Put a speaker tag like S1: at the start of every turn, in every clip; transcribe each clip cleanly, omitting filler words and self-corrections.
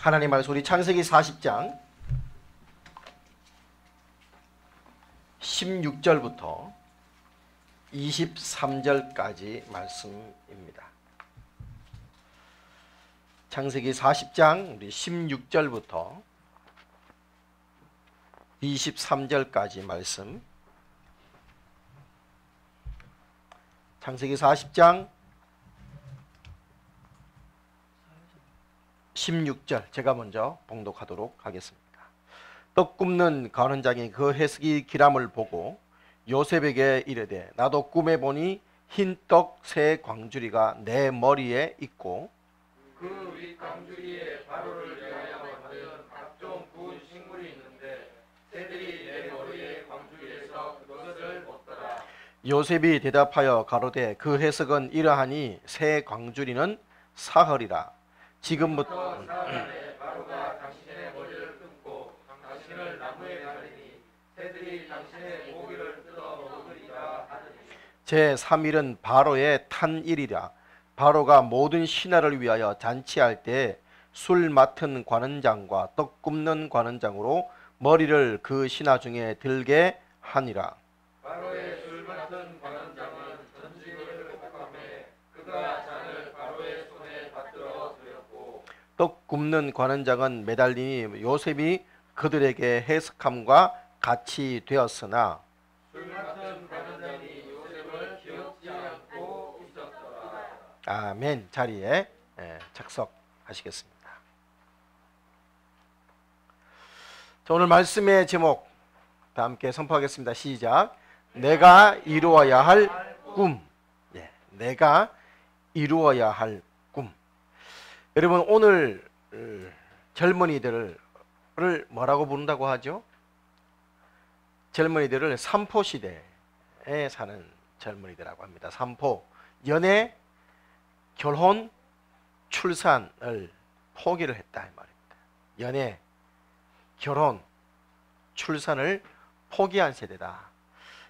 S1: 하나님 말씀 우리 창세기 40장 16절부터 23절까지 말씀입니다. 창세기 40장 우리 16절부터 23절까지 말씀. 창세기 40장 16절 제가 먼저 봉독하도록 하겠습니다. 떡 굽는 관원장이 그 해석이 기람을 보고 요셉에게 이르되 나도 꿈에 보니 흰 떡 세 광주리가 내 머리에 있고
S2: 그 윗광주리에 바로를 위하여 만든 각종 구운 식물이 있는데 새들이 내 머리에 광주리에서 그것을 먹더라.
S1: 요셉이 대답하여 가로되 그 해석은 이러하니 새 광주리는 사흘이라. 지금부터
S2: 사흘 바로가 당신의 머리를 끊고 당신을 나무에 가리니 새들이 당신의 고기를 뜯어 먹으리라 하더니
S1: 제3일은 바로의 탄일이라. 바로가 모든 신하를 위하여 잔치할 때 술 맡은 관원장과 떡 굽는 관원장으로 머리를 그 신하 중에 들게 하니라.
S2: 바로의 술 맡은 관원장은 전직을 볶아매 그가 잔을 바로의 손에 받들어 드렸고
S1: 떡 굽는 관원장은 매달리니 요셉이 그들에게 해석함과 같이 되었으나
S2: 술 맡은 관원장이 요셉을 기억지 않고 있었더라.
S1: 아멘. 자리에 착석하시겠습니다. 자, 오늘 말씀의 제목 다 함께 선포하겠습니다. 시작. 내가 이루어야 할 꿈. 내가 이루어야 할 꿈. 여러분 오늘 젊은이들을 뭐라고 부른다고 하죠? 젊은이들을 삼포시대에 사는 젊은이들이라고 합니다. 삼포. 연애, 결혼, 출산을 포기를 했다 이 말입니다. 연애, 결혼, 출산을 포기한 세대다.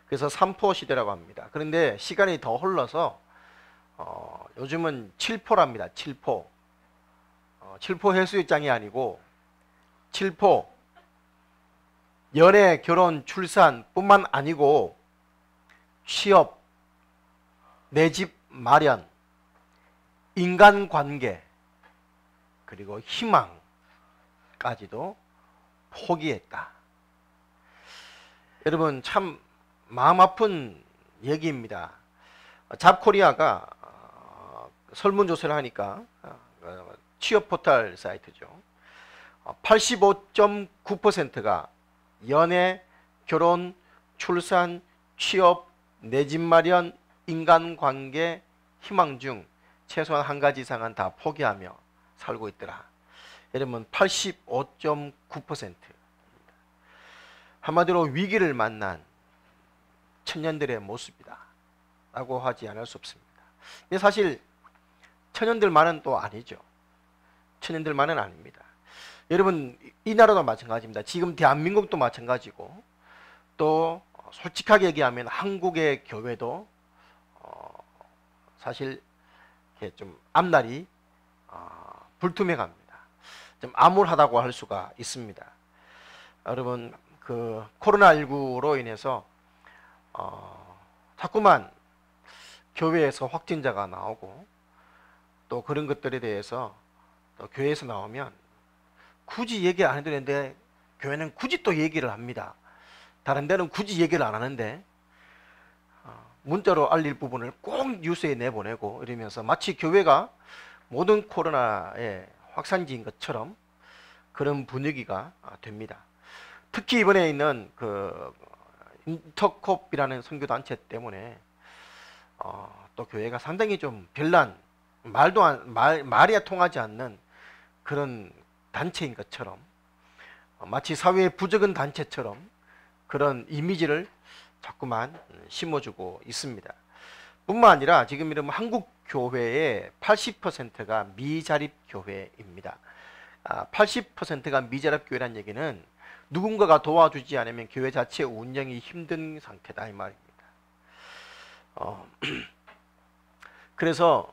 S1: 그래서 삼포시대라고 합니다. 그런데 시간이 더 흘러서 요즘은 칠포랍니다. 칠포. 칠포 해수욕장이 아니고 칠포. 연애, 결혼, 출산 뿐만 아니고 취업, 내 집 마련, 인간관계, 그리고 희망까지도 포기했다. 여러분 참 마음 아픈 얘기입니다. 잡코리아가 설문조사를 하니까 취업 포털 사이트죠. 85.9%가 연애, 결혼, 출산, 취업, 내 집 마련, 인간관계, 희망 중 최소한 한 가지 이상은 다 포기하며 살고 있더라. 여러분 85.9%. 한마디로 위기를 만난 청년들의 모습이다 라고 하지 않을 수 없습니다. 근데 사실 청년들만은 또 아니죠. 청년들만은 아닙니다. 여러분 이 나라도 마찬가지입니다. 지금 대한민국도 마찬가지고 또 솔직하게 얘기하면 한국의 교회도 사실 좀 앞날이 불투명합니다. 좀 암울하다고 할 수가 있습니다. 여러분 그 코로나19로 인해서 자꾸만 교회에서 확진자가 나오고 또 그런 것들에 대해서 또 교회에서 나오면 굳이 얘기 안 해도 되는데 교회는 굳이 또 얘기를 합니다. 다른 데는 굳이 얘기를 안 하는데 문자로 알릴 부분을 꼭 뉴스에 내보내고 이러면서 마치 교회가 모든 코로나의 확산지인 것처럼 그런 분위기가 됩니다. 특히 이번에 있는 그 인터콥이라는 선교단체 때문에 또 교회가 상당히 좀 별난 말이 통하지 않는 그런 단체인 것처럼 마치 사회에 부적은 단체처럼 그런 이미지를 자꾸만 심어주고 있습니다. 뿐만 아니라 지금 이러면 한국 교회의 80%가 미자립 교회입니다. 80%가 미자립 교회란 얘기는 누군가가 도와주지 않으면 교회 자체 운영이 힘든 상태다 이 말입니다. 그래서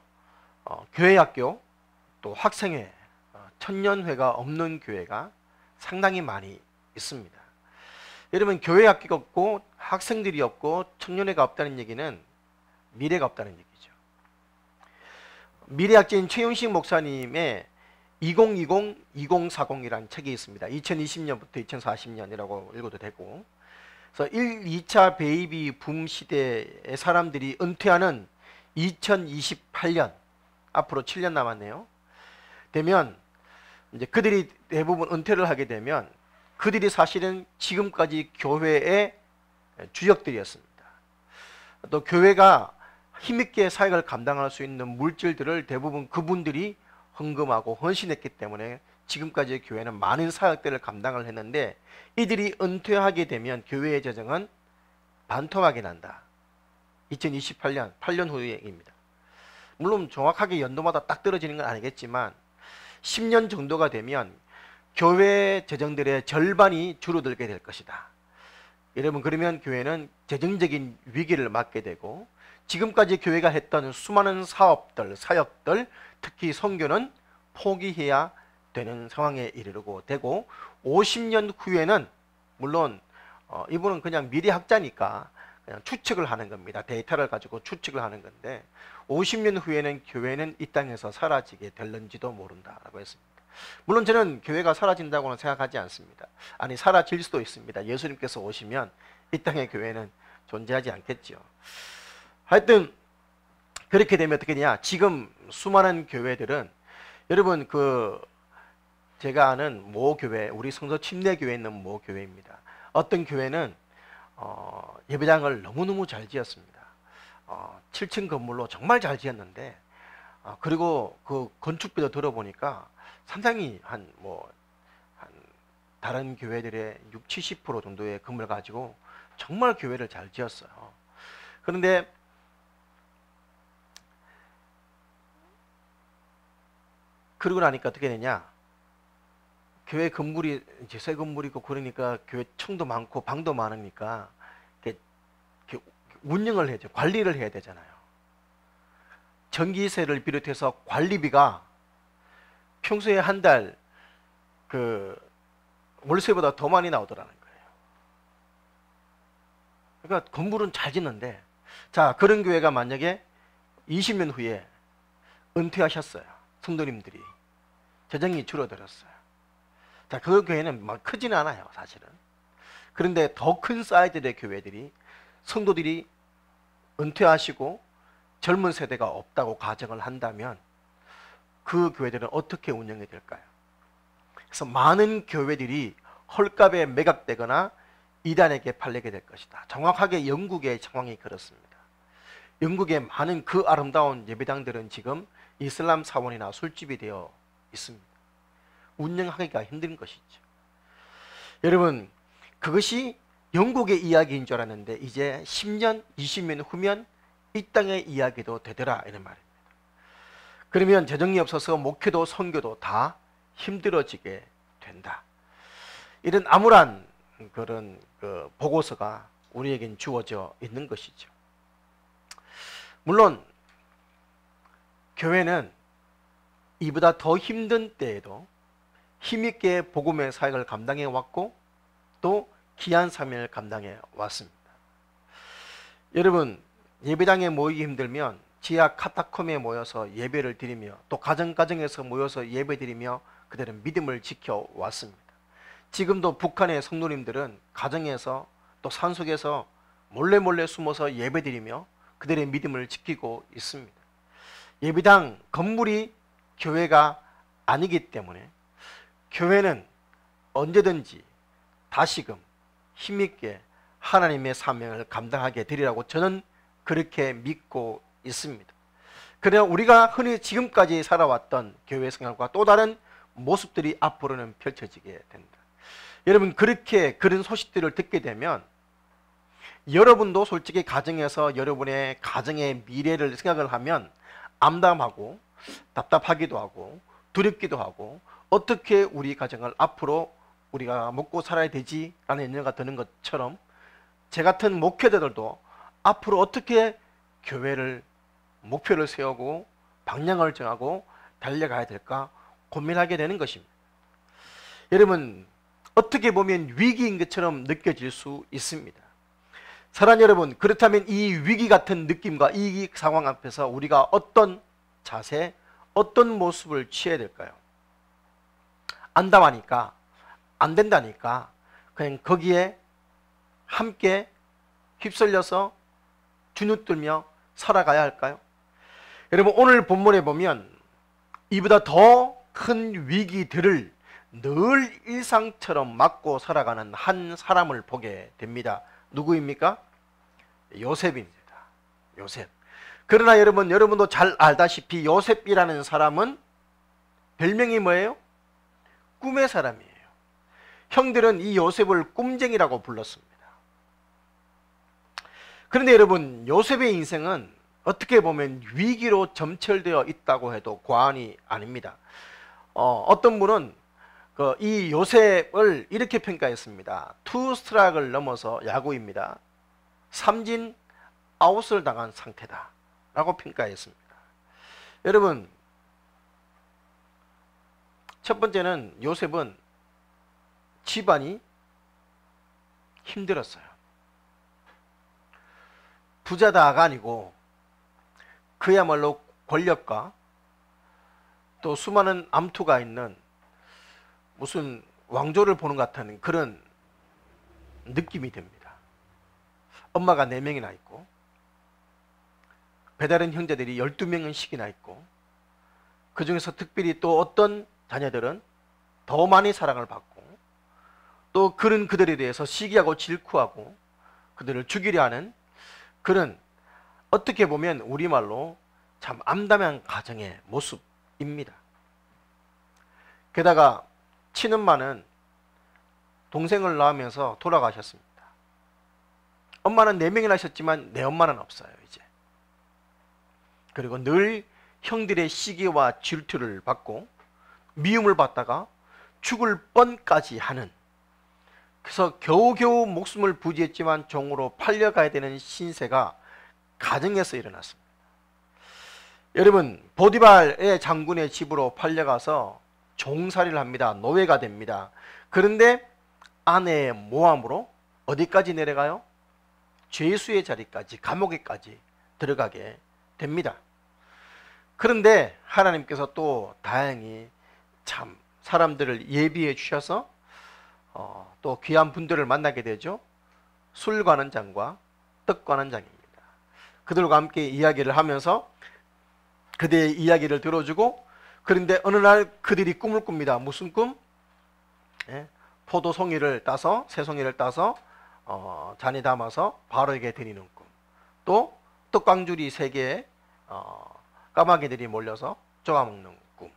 S1: 교회 학교 또 학생회 청년회가 없는 교회가 상당히 많이 있습니다. 여러분, 교회 학교가 없고 학생들이 없고 청년회가 없다는 얘기는 미래가 없다는 얘기죠. 미래학자인 최윤식 목사님의 2020-2040이라는 책이 있습니다. 2020년부터 2040년이라고 읽어도 되고, 그래서 1, 2차 베이비 붐 시대의 사람들이 은퇴하는 2028년, 앞으로 7년 남았네요. 되면 이제 그들이 대부분 은퇴를 하게 되면 그들이 사실은 지금까지 교회의 주역들이었습니다. 또 교회가 힘있게 사역을 감당할 수 있는 물질들을 대부분 그분들이 헌금하고 헌신했기 때문에 지금까지 교회는 많은 사역들을 감당을 했는데, 이들이 은퇴하게 되면 교회의 재정은 반토막이 난다. 2028년, 8년 후의 얘기입니다. 물론 정확하게 연도마다 딱 떨어지는 건 아니겠지만 10년 정도가 되면 교회 재정들의 절반이 줄어들게 될 것이다. 여러분, 그러면 교회는 재정적인 위기를 맞게 되고, 지금까지 교회가 했던 수많은 사업들, 사역들, 특히 선교는 포기해야 되는 상황에 이르고 되고, 50년 후에는 물론 이분은 그냥 미래학자니까 그냥 추측을 하는 겁니다. 데이터를 가지고 추측을 하는 건데, 50년 후에는 교회는 이 땅에서 사라지게 될는지도 모른다라고 했습니다. 물론 저는 교회가 사라진다고는 생각하지 않습니다. 아니, 사라질 수도 있습니다. 예수님께서 오시면 이 땅의 교회는 존재하지 않겠죠. 하여튼 그렇게 되면 어떻게 되냐, 지금 수많은 교회들은, 여러분, 제가 아는 모 교회, 우리 성서 침례교회에 있는 모 교회입니다. 어떤 교회는 예배당을 너무너무 잘 지었습니다. 7층 건물로 정말 잘 지었는데, 그리고 그 건축비도 들어보니까 상당히 한 다른 교회들의 60-70% 정도의 건물을 가지고 정말 교회를 잘 지었어요. 그런데 그러고 나니까 어떻게 되냐, 교회 건물이 이제 새 건물이고 그러니까 교회 층도 많고 방도 많으니까 이렇게 운영을 해야죠. 관리를 해야 되잖아요. 전기세를 비롯해서 관리비가 평소에 한 달 월세보다 더 많이 나오더라는 거예요. 그러니까 건물은 잘 짓는데, 자, 그런 교회가 만약에 20년 후에 은퇴하셨어요. 성도님들이 재정이 줄어들었어요. 자, 그 교회는 막 크지는 않아요, 사실은. 그런데 더 큰 사이즈의 교회들이, 성도들이 은퇴하시고 젊은 세대가 없다고 가정을 한다면 그 교회들은 어떻게 운영이 될까요? 그래서 많은 교회들이 헐값에 매각되거나 이단에게 팔리게 될 것이다. 정확하게 영국의 상황이 그렇습니다. 영국의 많은 그 아름다운 예배당들은 지금 이슬람 사원이나 술집이 되어 있습니다. 운영하기가 힘든 것이죠. 여러분, 그것이 영국의 이야기인 줄 알았는데 이제 10년, 20년 후면 이 땅의 이야기도 되더라, 이런 말입니다. 그러면 재정이 없어서 목회도 선교도 다 힘들어지게 된다. 이런 암울한 그런 보고서가 우리에겐 주어져 있는 것이죠. 물론 교회는 이보다 더 힘든 때에도 힘있게 복음의 사역을 감당해 왔고 또 귀한 사명을 감당해 왔습니다. 여러분, 예배당에 모이기 힘들면 지하 카타콤에 모여서 예배를 드리며 또 가정에서 모여서 예배 드리며 그들은 믿음을 지켜왔습니다. 지금도 북한의 성도님들은 가정에서 또 산속에서 몰래 숨어서 예배 드리며 그들의 믿음을 지키고 있습니다. 예배당 건물이 교회가 아니기 때문에 교회는 언제든지 다시금 힘있게 하나님의 사명을 감당하게 되리라고 저는 그렇게 믿고 있습니다. 그러나 우리가 흔히 지금까지 살아왔던 교회 생활과 또 다른 모습들이 앞으로는 펼쳐지게 된다. 여러분, 그런 소식들을 듣게 되면 여러분도 솔직히 가정에서 여러분의 가정의 미래를 생각을 하면 암담하고 답답하기도 하고 두렵기도 하고, 어떻게 우리 가정을 앞으로 우리가 먹고 살아야 되지? 라는 염려가 드는 것처럼 제 같은 목회자들도 앞으로 어떻게 교회를 목표를 세우고 방향을 정하고 달려가야 될까 고민하게 되는 것입니다. 여러분, 어떻게 보면 위기인 것처럼 느껴질 수 있습니다. 사랑하는 여러분, 그렇다면 이 위기 같은 느낌과 이 상황 앞에서 우리가 어떤 자세, 어떤 모습을 취해야 될까요? 안담하니까, 안 된다니까 그냥 거기에 함께 휩쓸려서 주눅들며 살아가야 할까요? 여러분, 오늘 본문에 보면 이보다 더 큰 위기들을 늘 일상처럼 맞고 살아가는 한 사람을 보게 됩니다. 누구입니까? 요셉입니다. 요셉. 그러나 여러분도 잘 알다시피 요셉이라는 사람은 별명이 뭐예요? 꿈의 사람이에요. 형들은 이 요셉을 꿈쟁이라고 불렀습니다. 그런데 여러분, 요셉의 인생은 어떻게 보면 위기로 점철되어 있다고 해도 과언이 아닙니다. 어떤 분은 이 요셉을 이렇게 평가했습니다. 투 스트라이크를 넘어서 야구입니다. 삼진 아웃을 당한 상태다 라고 평가했습니다. 여러분, 첫 번째는 요셉은 집안이 힘들었어요. 부자다가 아니고 그야말로 권력과 또 수많은 암투가 있는 무슨 왕조를 보는 것 같은 그런 느낌이 됩니다. 엄마가 4명이나 있고 배다른 형제들이 12명씩이나 있고 그 중에서 특별히 또 어떤 자녀들은 더 많이 사랑을 받고 또 그런 그들에 대해서 시기하고 질투하고 그들을 죽이려 하는 그런, 어떻게 보면 우리말로 참 암담한 가정의 모습입니다. 게다가 친엄마는 동생을 낳으면서 돌아가셨습니다. 엄마는 4명이나 하셨지만 내 엄마는 없어요 이제. 그리고 늘 형들의 시기와 질투를 받고 미움을 받다가 죽을 뻔까지 하는, 그래서 겨우겨우 목숨을 부지했지만 종으로 팔려가야 되는 신세가 가정에서 일어났습니다. 여러분, 보디발의 장군의 집으로 팔려가서 종살이를 합니다. 노예가 됩니다. 그런데 아내의 모함으로 어디까지 내려가요? 죄수의 자리까지, 감옥에까지 들어가게 됩니다. 그런데 하나님께서 또 다행히 참 사람들을 예비해 주셔서 또 귀한 분들을 만나게 되죠. 술 관한 장과 떡 관한 장입니다. 그들과 함께 이야기를 하면서 그들의 이야기를 들어주고, 그런데 어느 날 그들이 꿈을 꿉니다. 무슨 꿈? 포도송이를 따서, 새송이를 따서 잔에 담아서 바로에게 드리는 꿈. 또 떡광주리 3개에 까마귀들이 몰려서 쪼아먹는 꿈.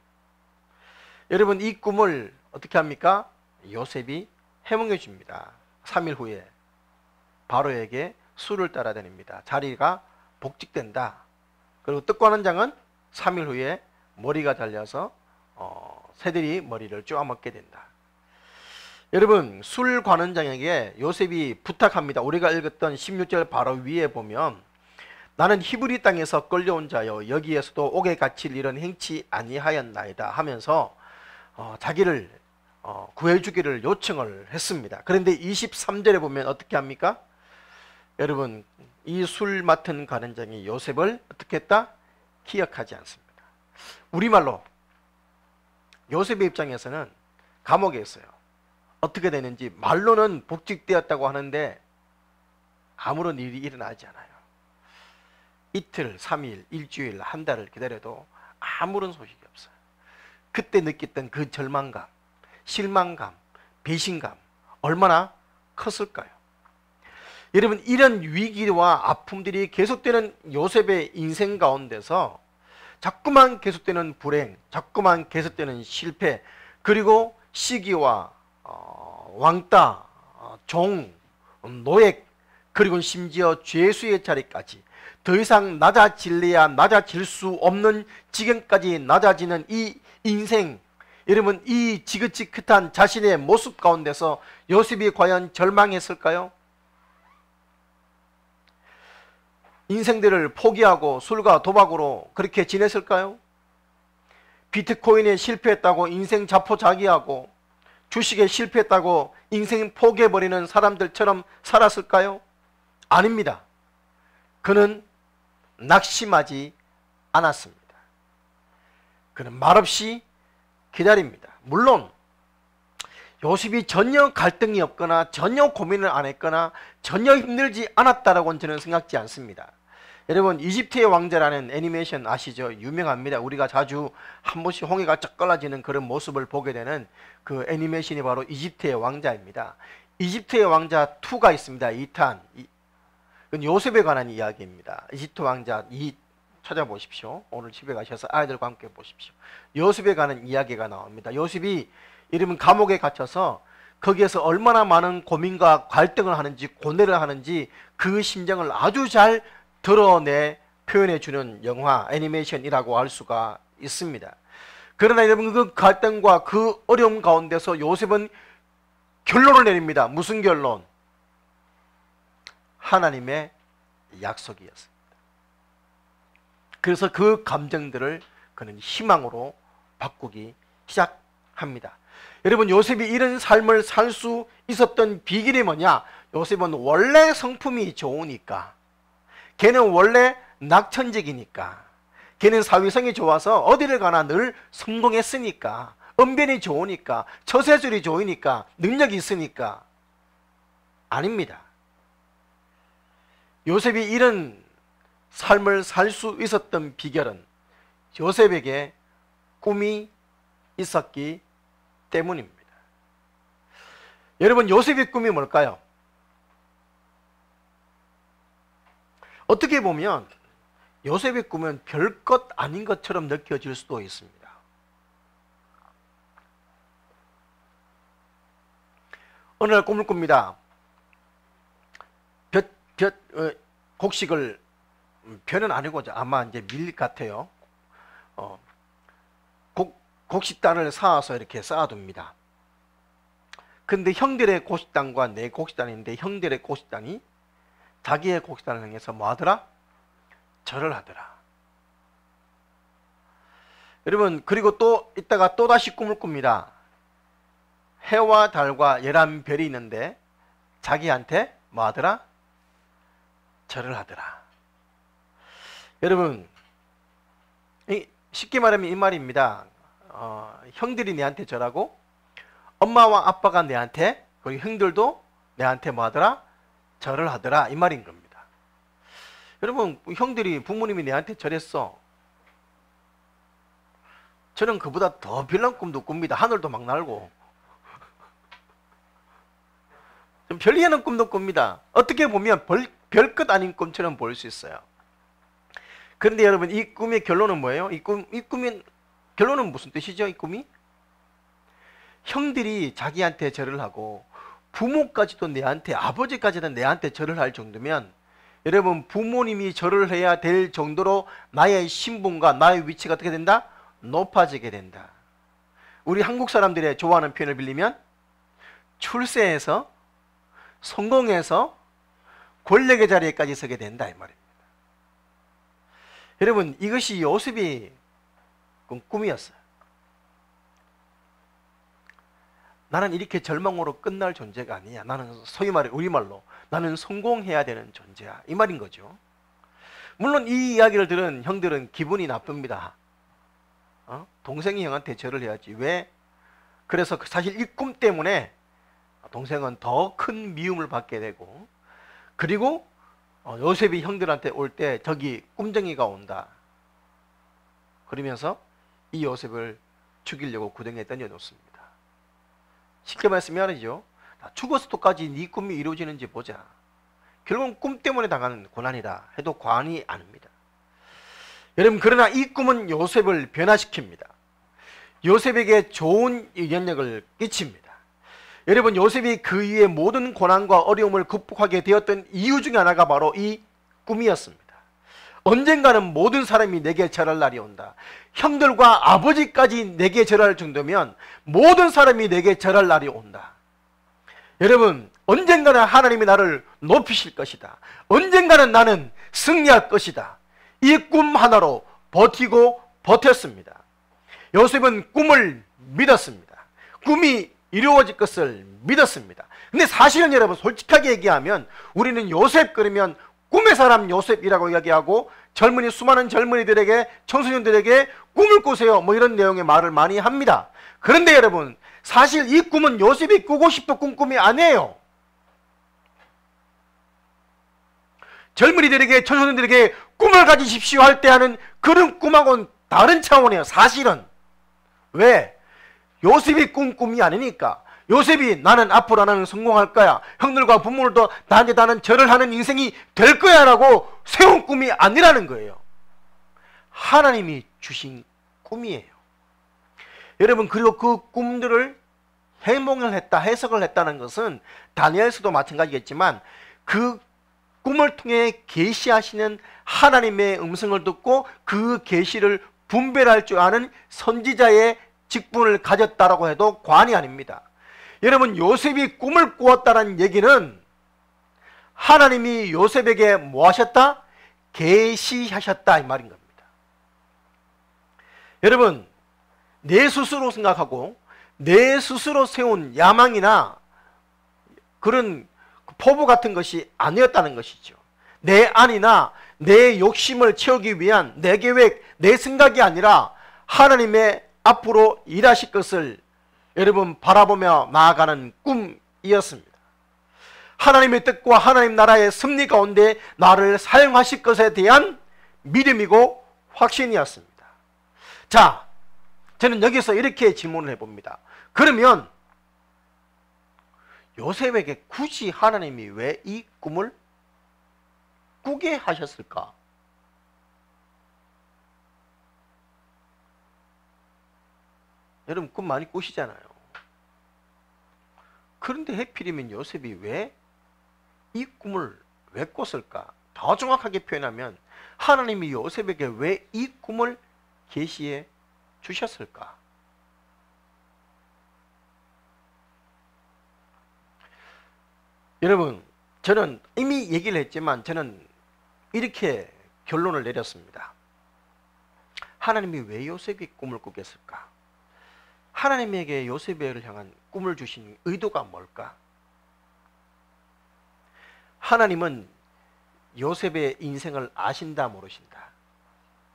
S1: 여러분, 이 꿈을 어떻게 합니까? 요셉이 해몽해 줍니다. 3일 후에 바로에게 술을 따라 다닙니다. 자리가 복직된다. 그리고 떡과는 장은 3일 후에 머리가 달려서 새들이 머리를 쪼아먹게 된다. 여러분, 술 관원장에게 요셉이 부탁합니다. 우리가 읽었던 16절 바로 위에 보면 나는 히브리 땅에서 끌려온 자여 여기에서도 옥에 갇힐 일은 행치 아니하였나이다 하면서 자기를 구해주기를 요청을 했습니다. 그런데 23절에 보면 어떻게 합니까? 여러분, 이 술 맡은 관원장이 요셉을 어떻게 했다? 기억하지 않습니다. 우리말로 요셉의 입장에서는 감옥에 있어요. 어떻게 되는지 말로는 복직되었다고 하는데 아무런 일이 일어나지 않아요. 이틀, 3일, 일주일, 한 달을 기다려도 아무런 소식이 없어요. 그때 느꼈던 그 절망감, 실망감, 배신감 얼마나 컸을까요? 여러분, 이런 위기와 아픔들이 계속되는 요셉의 인생 가운데서 자꾸만 계속되는 불행, 자꾸만 계속되는 실패, 그리고 시기와 왕따, 종, 노예, 그리고 심지어 죄수의 자리까지 더 이상 낮아질래야 낮아질 수 없는 지경까지 낮아지는 이 인생, 여러분, 이 지긋지긋한 자신의 모습 가운데서 요셉이 과연 절망했을까요? 인생들을 포기하고 술과 도박으로 그렇게 지냈을까요? 비트코인에 실패했다고 인생 자포자기하고 주식에 실패했다고 인생 포기해버리는 사람들처럼 살았을까요? 아닙니다. 그는 낙심하지 않았습니다. 그는 말없이 기다립니다. 물론 요셉이 전혀 갈등이 없거나 전혀 고민을 안 했거나 전혀 힘들지 않았다라고는 저는 생각지 않습니다. 여러분, 이집트의 왕자라는 애니메이션 아시죠? 유명합니다. 우리가 자주 한 번씩 홍해가 쫙 갈라지는 그런 모습을 보게 되는 그 애니메이션이 바로 이집트의 왕자입니다. 이집트의 왕자 2가 있습니다. 2탄. 이건 요셉에 관한 이야기입니다. 이집트 왕자 2 찾아보십시오. 오늘 집에 가셔서 아이들과 함께 보십시오. 요셉에 관한 이야기가 나옵니다. 요셉이 이러면 감옥에 갇혀서 거기에서 얼마나 많은 고민과 갈등을 하는지 고뇌를 하는지 그 심정을 아주 잘 드러내 표현해주는 영화 애니메이션이라고 할 수가 있습니다. 그러나 여러분, 그 갈등과 그 어려움 가운데서 요셉은 결론을 내립니다. 무슨 결론? 하나님의 약속이었습니다. 그래서 그 감정들을 그는 희망으로 바꾸기 시작합니다. 여러분, 요셉이 이런 삶을 살 수 있었던 비결이 뭐냐? 요셉은 원래 성품이 좋으니까, 걔는 원래 낙천적이니까, 걔는 사회성이 좋아서 어디를 가나 늘 성공했으니까, 언변이 좋으니까, 처세술이 좋으니까, 능력이 있으니까. 아닙니다. 요셉이 이런 삶을 살 수 있었던 비결은 요셉에게 꿈이 있었기 때문입니다. 여러분, 요셉의 꿈이 뭘까요? 어떻게 보면 요셉의 꿈은 별것 아닌 것처럼 느껴질 수도 있습니다. 어느 날 꿈을 꿉니다. 곡식을, 벼는 아니고 아마 이제 밀 같아요. 곡식단을 쌓아서 이렇게 쌓아둡니다. 근데 형들의 곡식단과 내 곡식단인데 형들의 곡식단이 자기의 곡식단을 향해서 뭐 하더라? 절을 하더라. 여러분, 그리고 또 이따가 또 다시 꿈을 꿉니다. 해와 달과 11별이 있는데 자기한테 뭐 하더라? 절을 하더라. 여러분, 쉽게 말하면 이 말입니다. 형들이 내한테 절하고 엄마와 아빠가 내한테, 그리고 형들도 내한테 뭐 하더라? 절을 하더라, 이 말인 겁니다. 여러분, 형들이, 부모님이 내한테 절했어. 저는 그보다 더 별난 꿈도 꿉니다. 하늘도 막 날고 좀 별리하는 꿈도 꿉니다. 어떻게 보면 별것 아닌 꿈처럼 보일 수 있어요. 그런데 여러분, 이 꿈의 결론은 뭐예요? 이 꿈의 결론은 무슨 뜻이죠? 이 꿈이? 형들이 자기한테 절을 하고 부모까지도 내한테, 아버지까지도 내한테 절을 할 정도면, 여러분, 부모님이 절을 해야 될 정도로 나의 신분과 나의 위치가 어떻게 된다? 높아지게 된다. 우리 한국 사람들의 좋아하는 표현을 빌리면 출세해서, 성공해서 권력의 자리에까지 서게 된다, 이 말입니다. 여러분, 이것이 요셉이 꿈이었어요. 나는 이렇게 절망으로 끝날 존재가 아니야. 나는 소위 말해 우리말로 나는 성공해야 되는 존재야, 이 말인 거죠. 물론 이 이야기를 들은 형들은 기분이 나쁩니다. 동생이 형한테 절을 해야지. 왜? 그래서 사실 이 꿈 때문에 동생은 더 큰 미움을 받게 되고, 그리고 요셉이 형들한테 올 때 저기 꿈쟁이가 온다 그러면서 이 요셉을 죽이려고 구덩이에 던져놓습니다. 쉽게 말씀하면이죠. 죽었을때까지 네 꿈이 이루어지는지 보자. 결국은 꿈 때문에 당하는 고난이다 해도 과언이 아닙니다. 여러분, 그러나 이 꿈은 요셉을 변화시킵니다. 요셉에게 좋은 영향력을 끼칩니다. 여러분, 요셉이 그 이후에 모든 고난과 어려움을 극복하게 되었던 이유 중에 하나가 바로 이 꿈이었습니다. 언젠가는 모든 사람이 내게 절할 날이 온다. 형들과 아버지까지 내게 절할 정도면 모든 사람이 내게 절할 날이 온다. 여러분, 언젠가는 하나님이 나를 높이실 것이다. 언젠가는 나는 승리할 것이다. 이 꿈 하나로 버티고 버텼습니다. 요셉은 꿈을 믿었습니다. 꿈이 이루어질 것을 믿었습니다. 근데 사실은 여러분 솔직하게 얘기하면 우리는 요셉 그러면 꿈의 사람 요셉이라고 이야기하고 수많은 젊은이들에게 청소년들에게 꿈을 꾸세요 뭐 이런 내용의 말을 많이 합니다. 그런데 여러분 사실 이 꿈은 요셉이 꾸고 싶어 꾼 꿈이 아니에요. 젊은이들에게 청소년들에게 꿈을 가지십시오 할 때 하는 그런 꿈하고는 다른 차원이에요. 사실은. 왜? 요셉이 꾼 꿈이 아니니까. 요셉이 나는 앞으로 나는 성공할 거야, 형들과 부모들도 나는 절을 하는 인생이 될 거야 라고 세운 꿈이 아니라는 거예요. 하나님이 주신 꿈이에요. 여러분, 그리고 그 꿈들을 해석을 했다는 것은 다니엘서도 마찬가지겠지만 그 꿈을 통해 계시하시는 하나님의 음성을 듣고 그 계시를 분별할 줄 아는 선지자의 직분을 가졌다라고 해도 과언이 아닙니다. 여러분, 요셉이 꿈을 꾸었다는 얘기는 하나님이 요셉에게 뭐 하셨다? 계시하셨다 이 말인 겁니다. 여러분, 내 스스로 생각하고 내 스스로 세운 야망이나 그런 포부 같은 것이 아니었다는 것이죠. 내 안이나 내 욕심을 채우기 위한 내 계획, 내 생각이 아니라 하나님의 앞으로 일하실 것을 여러분 바라보며 나아가는 꿈이었습니다. 하나님의 뜻과 하나님 나라의 섭리 가운데 나를 사용하실 것에 대한 믿음이고 확신이었습니다. 자, 저는 여기서 이렇게 질문을 해봅니다. 그러면 요셉에게 굳이 하나님이 왜 이 꿈을 꾸게 하셨을까? 여러분 꿈 많이 꾸시잖아요. 그런데 해필이면 요셉이 왜 이 꿈을 왜 꿨을까? 더 정확하게 표현하면 하나님이 요셉에게 왜 이 꿈을 계시해 주셨을까? 여러분, 저는 이미 얘기를 했지만 저는 이렇게 결론을 내렸습니다. 하나님이 왜 요셉이 꿈을 꾸겠을까? 하나님에게 요셉을 향한 꿈을 주신 의도가 뭘까? 하나님은 요셉의 인생을 아신다 모르신다?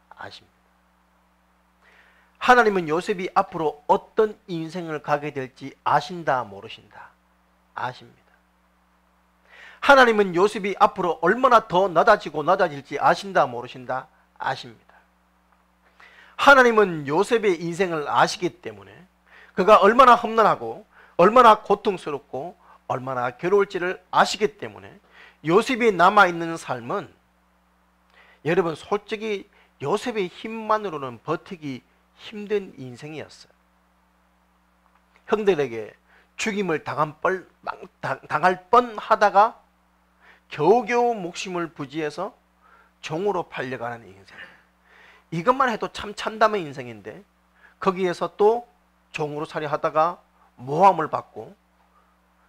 S1: 아십니다. 하나님은 요셉이 앞으로 어떤 인생을 가게 될지 아신다 모르신다? 아십니다. 하나님은 요셉이 앞으로 얼마나 더 낮아지고 낮아질지 아신다 모르신다? 아십니다. 하나님은 요셉의 인생을 아시기 때문에 그가 얼마나 험난하고 얼마나 고통스럽고 얼마나 괴로울지를 아시기 때문에 요셉이 남아있는 삶은 여러분 솔직히 요셉의 힘만으로는 버티기 힘든 인생이었어요. 형들에게 죽임을 당할 뻔하다가 겨우겨우 목숨을 부지해서 종으로 팔려가는 인생. 이것만 해도 참 참담한 인생인데 거기에서 또 종으로 살이하다가 모함을 받고,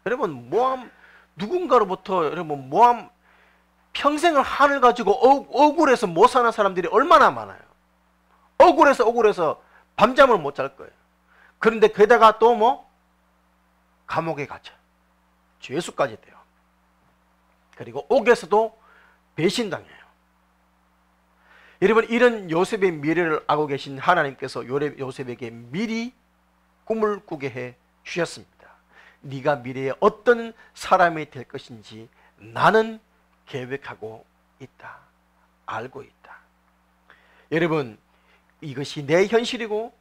S1: 여러분 모함 누군가로부터 여러분 모함 평생을 한을 가지고 억울해서 못 사는 사람들이 얼마나 많아요. 억울해서 밤잠을 못 잘 거예요. 그런데 게다가 또 뭐 감옥에 갇혀 죄수까지 돼요. 그리고 옥에서도 배신당해요. 여러분, 이런 요셉의 미래를 알고 계신 하나님께서 요셉에게 미리 꿈을 꾸게 해 주셨습니다. 네가 미래에 어떤 사람이 될 것인지 나는 계획하고 있다. 알고 있다. 여러분, 이것이 내 현실이고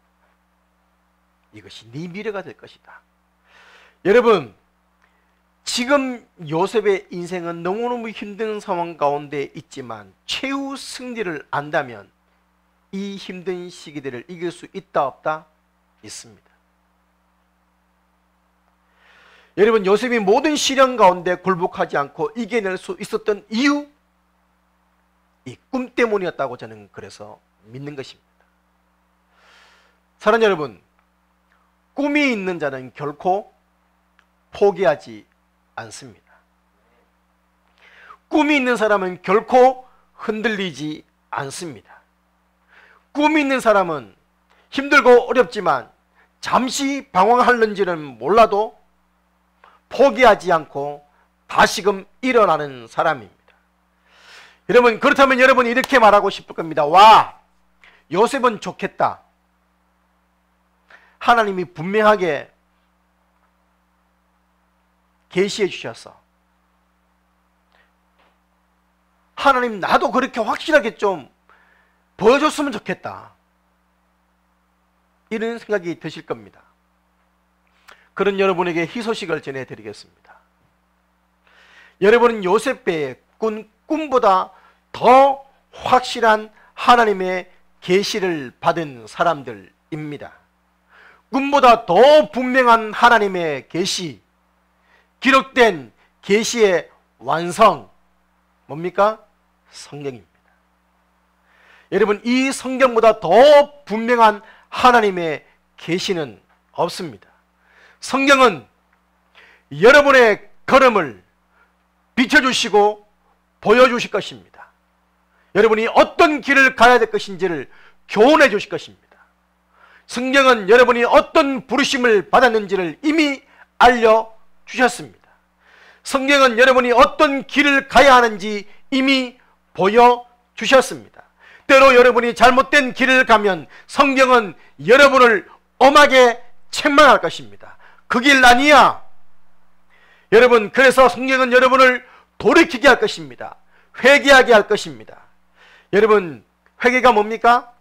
S1: 이것이 네 미래가 될 것이다. 여러분, 지금 요셉의 인생은 너무너무 힘든 상황 가운데 있지만 최후 승리를 안다면 이 힘든 시기들을 이길 수 있다 없다? 있습니다. 여러분, 요셉이 모든 시련 가운데 굴복하지 않고 이겨낼 수 있었던 이유, 이 꿈 때문이었다고 저는 그래서 믿는 것입니다. 사랑하는 여러분, 꿈이 있는 자는 결코 포기하지 않습니다. 꿈이 있는 사람은 결코 흔들리지 않습니다. 꿈이 있는 사람은 힘들고 어렵지만 잠시 방황하는지는 몰라도 포기하지 않고 다시금 일어나는 사람입니다. 여러분, 그렇다면 여러분이 이렇게 말하고 싶을 겁니다. 와, 요셉은 좋겠다. 하나님이 분명하게 계시해 주셨어. 하나님, 나도 그렇게 확실하게 좀 보여줬으면 좋겠다. 이런 생각이 드실 겁니다. 그런 여러분에게 희소식을 전해드리겠습니다. 여러분은 요셉의 꿈보다 더 확실한 하나님의 계시를 받은 사람들입니다. 꿈보다 더 분명한 하나님의 계시, 기록된 계시의 완성, 뭡니까? 성경입니다. 여러분, 이 성경보다 더 분명한 하나님의 계시는 없습니다. 성경은 여러분의 걸음을 비춰주시고 보여주실 것입니다. 여러분이 어떤 길을 가야 될 것인지를 교훈해 주실 것입니다. 성경은 여러분이 어떤 부르심을 받았는지를 이미 알려주셨습니다. 성경은 여러분이 어떤 길을 가야 하는지 이미 보여주셨습니다. 때로 여러분이 잘못된 길을 가면 성경은 여러분을 엄하게 책망할 것입니다. 그 길 아니야. 여러분, 그래서 성경은 여러분을 돌이키게 할 것입니다. 회개하게 할 것입니다. 여러분, 회개가 뭡니까?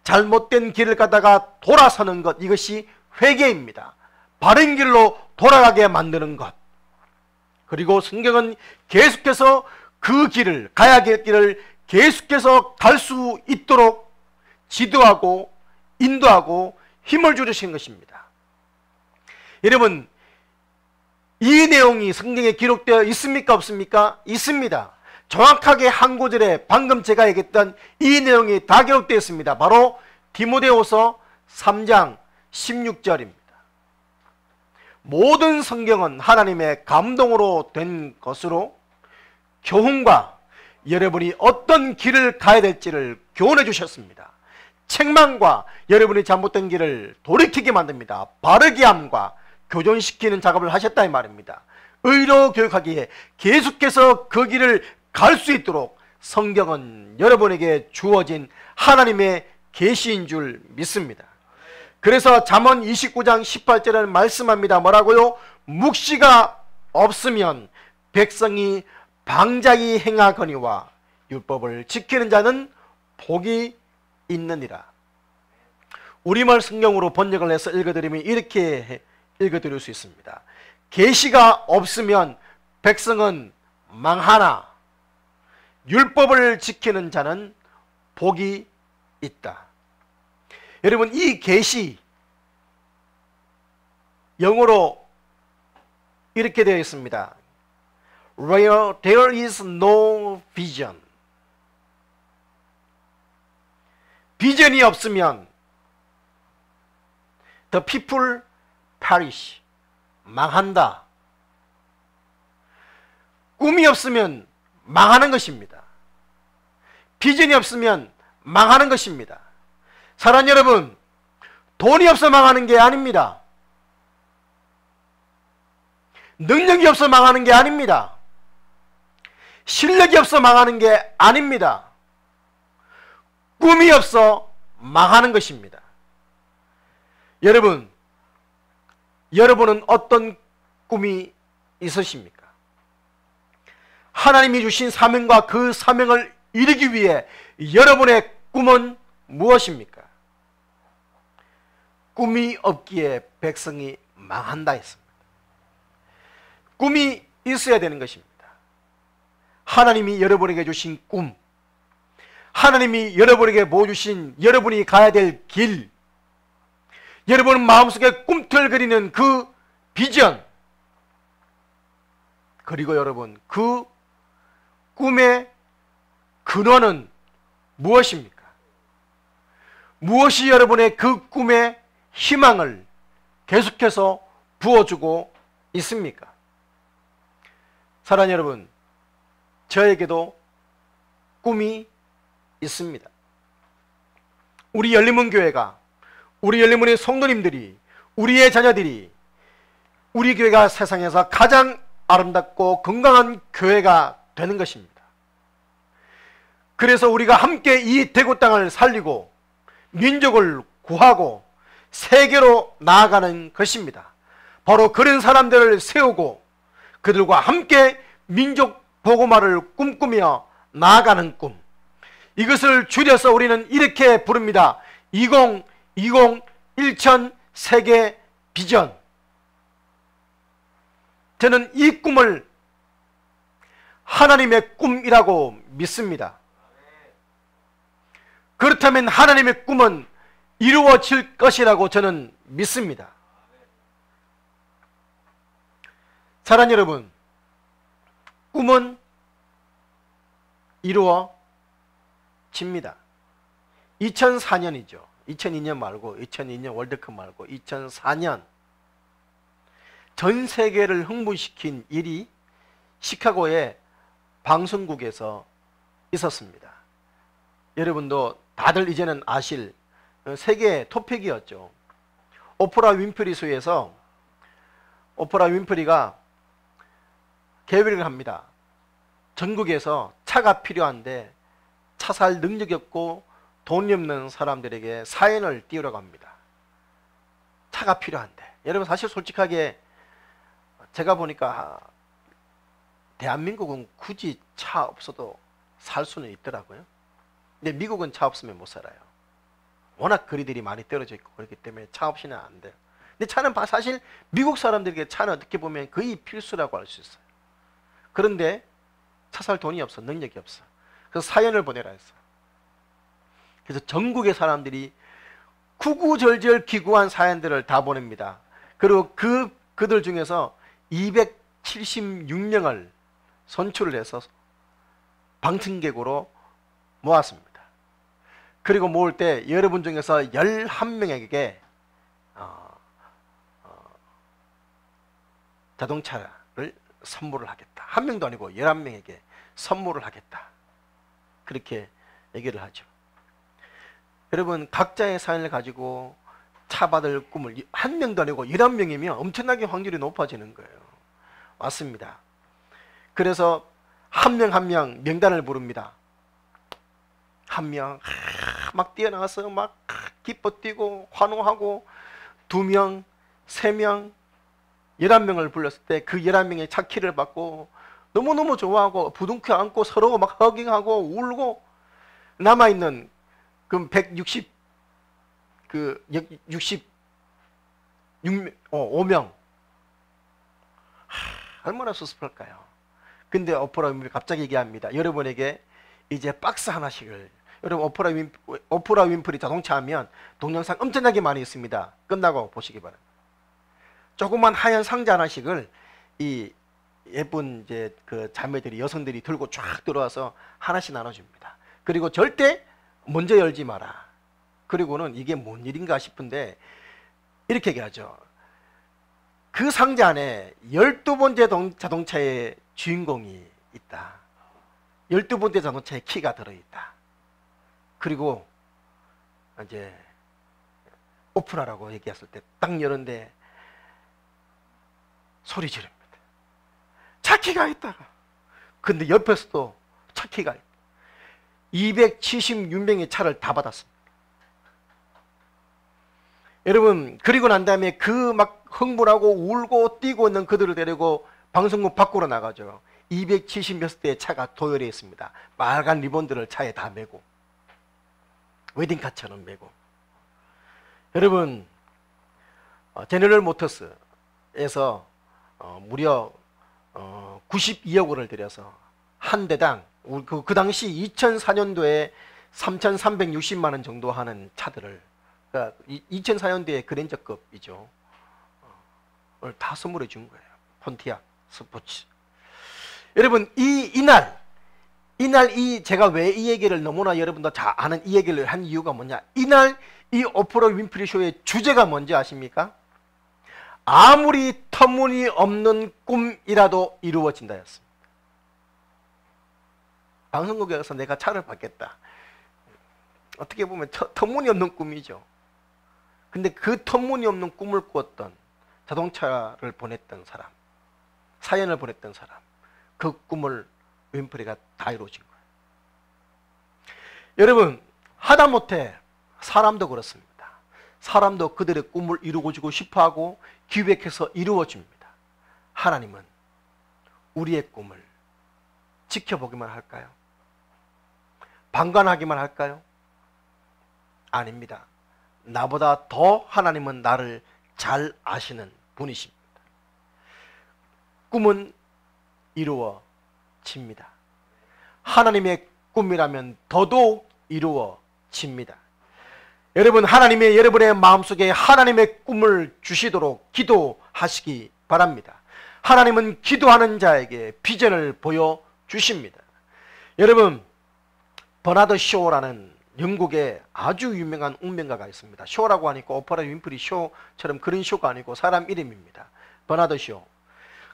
S1: 잘못된 길을 가다가 돌아서는 것, 이것이 회개입니다. 바른 길로 돌아가게 만드는 것. 그리고 성경은 계속해서 그 길을, 가야 될 길을 계속해서 갈 수 있도록 지도하고 인도하고 힘을 주시는 것입니다. 여러분, 이 내용이 성경에 기록되어 있습니까? 없습니까? 있습니다. 정확하게 한 구절에 방금 제가 얘기했던 이 내용이 다 기록되어 있습니다. 바로 디모데후서 3장 16절입니다. 모든 성경은 하나님의 감동으로 된 것으로 교훈과 여러분이 어떤 길을 가야 될지를 교훈해 주셨습니다. 책망과 여러분이 잘못된 길을 돌이키게 만듭니다. 바르게 함과 교존시키는 작업을 하셨다 이 말입니다. 의로 교육하기에 계속해서 그 길을 갈 수 있도록 성경은 여러분에게 주어진 하나님의 계시인 줄 믿습니다. 그래서 잠언 29장 18절에는 말씀합니다. 뭐라고요? 묵시가 없으면 백성이 방자히 행하거니와 율법을 지키는 자는 복이 있느니라. 우리말 성경으로 번역을 해서 읽어드리면 이렇게 읽어드릴 수 있습니다. 계시가 없으면 백성은 망하나 율법을 지키는 자는 복이 있다. 여러분, 이 계시 영어로 이렇게 되어 있습니다. Where there is no vision. 비전이 없으면 the people perish. 망한다. 꿈이 없으면 망하는 것입니다. 비전이 없으면 망하는 것입니다. 사랑하는 여러분, 돈이 없어 망하는 게 아닙니다. 능력이 없어 망하는 게 아닙니다. 실력이 없어 망하는 게 아닙니다. 꿈이 없어 망하는 것입니다. 여러분, 여러분은 어떤 꿈이 있으십니까? 하나님이 주신 사명과 그 사명을 이루기 위해 여러분의 꿈은 무엇입니까? 꿈이 없기에 백성이 망한다 했습니다. 꿈이 있어야 되는 것입니다. 하나님이 여러분에게 주신 꿈, 하나님이 여러분에게 보여주신 여러분이 가야 될 길, 여러분 마음속에 꿈틀거리는 그 비전, 그리고 여러분 그 꿈의 근원은 무엇입니까? 무엇이 여러분의 그 꿈의 희망을 계속해서 부어주고 있습니까? 사랑하는 여러분, 저에게도 꿈이 있습니다. 우리 열림은 교회가 우리 열린문의 성도님들이, 우리의 자녀들이 우리 교회가 세상에서 가장 아름답고 건강한 교회가 되는 것입니다. 그래서 우리가 함께 이 대구 땅을 살리고 민족을 구하고 세계로 나아가는 것입니다. 바로 그런 사람들을 세우고 그들과 함께 민족 복음화를 꿈꾸며 나아가는 꿈, 이것을 줄여서 우리는 이렇게 부릅니다. 2020 1000 세계 비전. 저는 이 꿈을 하나님의 꿈이라고 믿습니다. 그렇다면 하나님의 꿈은 이루어질 것이라고 저는 믿습니다. 사랑하는 여러분, 꿈은 이루어집니다. 2004년이죠. 2002년 말고 2002년 월드컵 말고 2004년 전 세계를 흥분시킨 일이 시카고의 방송국에서 있었습니다. 여러분도 다들 이제는 아실 세계 토픽이었죠. 오프라 윈프리 쇼에서 오프라 윈프리가 계획을 합니다. 전국에서 차가 필요한데 차 살 능력이 없고 돈이 없는 사람들에게 사연을 띄우라고 합니다. 차가 필요한데. 여러분 사실 솔직하게 제가 보니까 대한민국은 굳이 차 없어도 살 수는 있더라고요. 근데 미국은 차 없으면 못 살아요. 워낙 거리들이 많이 떨어져 있고 그렇기 때문에 차 없이는 안 돼요. 근데 차는 사실 미국 사람들에게 차는 어떻게 보면 거의 필수라고 할 수 있어요. 그런데 차 살 돈이 없어, 능력이 없어. 그래서 사연을 보내라 했어. 그래서 전국의 사람들이 구구절절 기구한 사연들을 다 보냅니다. 그리고 그들 중에서 276명을 선출을 해서 방청객으로 모았습니다. 그리고 모을 때 여러분 중에서 11명에게 자동차를 선물을 하겠다. 한 명도 아니고 11명에게 선물을 하겠다. 그렇게 얘기를 하죠. 여러분 각자의 사연을 가지고 차 받을 꿈을 한 명도 아니고 11명이면 엄청나게 확률이 높아지는 거예요. 맞습니다. 그래서 한 명 한 명 명단을 부릅니다. 한 명 막 뛰어나가서 막 기뻐 뛰고 환호하고 2명, 3명, 11명을 불렀을 때 그 11명의 차 키를 받고 너무너무 좋아하고 부둥켜 안고 서로 막 허깅하고 울고 남아있는 그 5명 얼마나 수습할까요? 근데 오프라 윈프리 갑자기 얘기합니다. 여러분에게 이제 박스 하나씩을, 여러분 오프라 윈프리 자동차 하면 동영상 엄청나게 많이 있습니다. 끝나고 보시기 바랍니다. 조그만 하얀 상자 하나씩을 이 예쁜 이제 그 자매들이, 여성들이 들고 쫙 들어와서 하나씩 나눠줍니다. 그리고 절대 먼저 열지 마라. 그리고는 이게 뭔 일인가 싶은데 이렇게 얘기하죠. 그 상자 안에 12번째 자동차의 주인공이 있다. 12번째 자동차의 키가 들어있다. 그리고 이제 오픈하라고 얘기했을 때 딱 여는데 소리 지릅니다. 차 키가 있다. 근데 옆에서도 차 키가 있다. 276명의 차를 다 받았습니다. 여러분, 그리고 난 다음에 그 막 흥분하고 울고 뛰고 있는 그들을 데리고 방송국 밖으로 나가죠. 270몇 대의 차가 도열해 있습니다. 빨간 리본들을 차에 다 메고, 웨딩카처럼 메고. 여러분, 제너럴 모터스에서 무려 92억 원을 들여서 한 대당 그 당시 2004년도에 3,360만 원 정도 하는 차들을, 그러니까 2004년도에 그랜저급이죠. 다 선물해 준 거예요. 폰티악 스포츠. 여러분 이날 제가 왜 이 얘기를 너무나 여러분도 잘 아는 이 얘기를 한 이유가 뭐냐? 이날 이 오프라 윈프리 쇼의 주제가 뭔지 아십니까? 아무리 터무니없는 꿈이라도 이루어진다였습니다. 방송국에서 내가 차를 받겠다. 어떻게 보면 터무니없는 꿈이죠. 근데 그 터무니없는 꿈을 꾸었던, 자동차를 보냈던 사람, 사연을 보냈던 사람, 그 꿈을 윈프리가 다 이루어진 거예요. 여러분, 하다못해 사람도 그렇습니다. 사람도 그들의 꿈을 이루어지고 싶어하고 기획해서 이루어집니다. 하나님은 우리의 꿈을 지켜보기만 할까요? 방관하기만 할까요? 아닙니다. 나보다 더 하나님은 나를 잘 아시는 분이십니다. 꿈은 이루어집니다. 하나님의 꿈이라면 더더욱 이루어집니다. 여러분, 하나님의 여러분의 마음속에 하나님의 꿈을 주시도록 기도하시기 바랍니다. 하나님은 기도하는 자에게 비전을 보여주십니다. 여러분, 버나드 쇼라는 영국의 아주 유명한 운명가가 있습니다. 쇼라고 하니까 오프라 윈프리 쇼처럼 그런 쇼가 아니고 사람 이름입니다. 버나드 쇼.